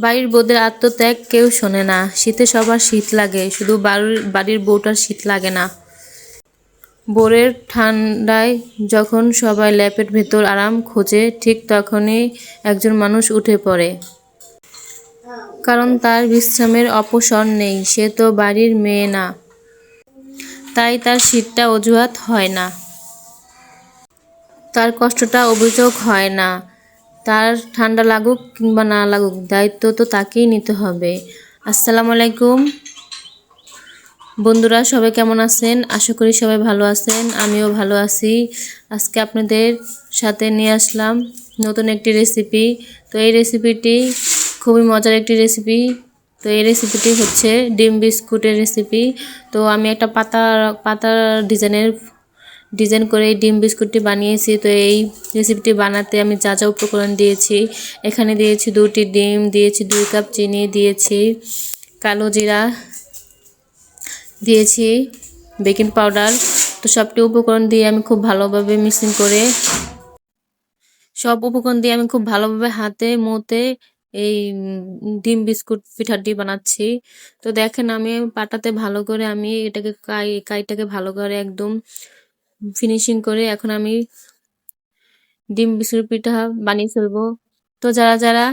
বাড়ির বউদের আত্মত্যাগ কেউ শোনে না। শীতে সবার শীত লাগে, শুধু বাড়ির বউটার শীত লাগে না। ভোরের ঠান্ডায় যখন সবাই ল্যাপের ভেতর আরাম খোঁজে, ঠিক তখনই একজন মানুষ উঠে পড়ে। কারণ তার বিশ্রামের অবসর নেই, সে তো বাড়ির মেয়ে না। তাই তার শীতটা অজুহাত হয় না, তার কষ্টটা অভিযোগ হয় না। তার ঠান্ডা লাগুক কিংবা না লাগুক, দায়িত্ব তো তাকেই নিতে হবে। আসসালামু আলাইকুম বন্ধুরা, সবাই কেমন আছেন? আশা করি সবাই ভালো আছেন, আমিও ভালো আছি। আজকে আপনাদের সাথে নিয়ে আসলাম নতুন একটি রেসিপি। তো এই রেসিপিটি খুবই মজার একটি রেসিপি। তো এই রেসিপিটি হচ্ছে ডিম বিস্কুটের রেসিপি। তো আমি একটা পাতা ডিজাইন করে এই ডিম বিস্কুটটি বানিয়েছি। তো এই রেসিপিটি বানাতে আমি যা যা উপকরণ দিয়েছি, এখানে দিয়েছি 2টি ডিম, দিয়েছি 2 কাপ চিনি, দিয়েছি কালো জিরা, দিয়েছি বেকিং পাউডার। তো সবটি উপকরণ দিয়ে আমি খুব ভালোভাবে মিক্সিং করে হাতে মতে এই ডিম বিস্কুট পিঠাটি বানাচ্ছি। তো দেখেন, আমি পাটাতে ভালো করে আমি এটাকে কাইটাকে ভালো করে একদম ফিনিশিং করে এখন আমি ডিম বিস্কুট পিঠা বানিয়ে ফেলবো। তো যারা যারা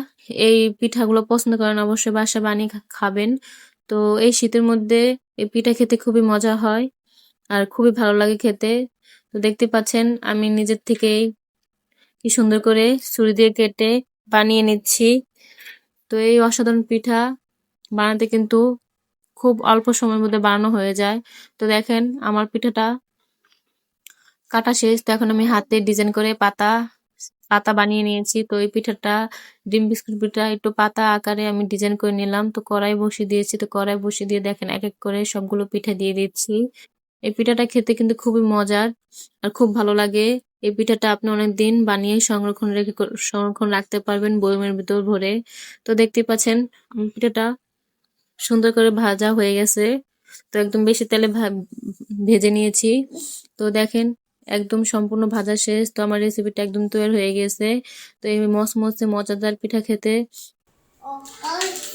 এই পিঠাগুলো পছন্দ করেন, অবশ্যই বাসা বানিয়ে খাবেন। তো এই শীতের মধ্যে এই পিঠা খেতে খুবই মজা হয় আর খুবই ভালো লাগে খেতে। তো দেখতে পাচ্ছেন আমি নিজের থেকেই কি সুন্দর করে ছুরি দিয়ে কেটে বানিয়ে নিচ্ছি। তো এই অসাধারণ পিঠা বানাতে কিন্তু খুব অল্প সময়ের মধ্যে বানানো হয়ে যায়। তো দেখেন আমার পিঠাটা কাটা শেষ। তো এখন আমি হাতে ডিজাইন করে পাতা বানিয়ে নিয়েছি। তো এই পিঠাটা, ডিম বিস্কুট পিঠা, একটু পাতা আকারে আমি ডিজাইন করে নিলাম। তো কড়াই বসিয়ে দিয়েছি। তো কড়াই বসিয়ে দিয়ে দেখেন এক এক করে সবগুলো পিঠা দিয়ে দিচ্ছি। এই পিঠাটা খেতে কিন্তু খুবই মজার আর খুব ভালো লাগে। এই পিঠাটা আপনি অনেকদিন বানিয়ে সংরক্ষণ রাখতে পারবেন বয়মের ভিতর ভরে। তো দেখতে পাচ্ছেন পিঠাটা সুন্দর করে ভাজা হয়ে গেছে। তো একদম বেশি তেলে ভেজে নিয়েছি। তো দেখেন একদম সম্পূর্ণ ভাজা শেষ। তো আমার রেসিপিটা একদম তৈরি হয়ে গেছে। তো এই মচমচে মজাদার পিঠা খেতে।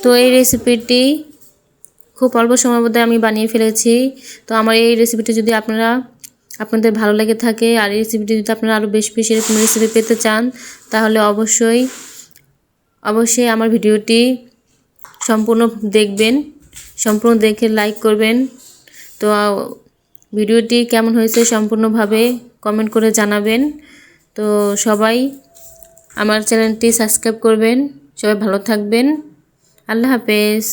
তো এই রেসিপিটি খুব অল্প সময়ের মধ্যে আমি বানিয়ে ফেলেছি। তো আমার এই রেসিপিটি যদি আপনাদের ভালো লেগে থাকে, আর এই রেসিপিটি যদি আপনারা আরও বেশি বেশি এরকম রেসিপি পেতে চান, তাহলে অবশ্যই আমার ভিডিওটি সম্পূর্ণ দেখবেন, সম্পূর্ণ দেখে লাইক করবেন। তো ভিডিওটি কেমন হয়েছে সম্পূর্ণভাবে কমেন্ট করে জানাবেন। তো সবাই আমার চ্যানেলটি সাবস্ক্রাইব করবেন। সবাই ভালো থাকবেন। আল্লাহ হাফেজ।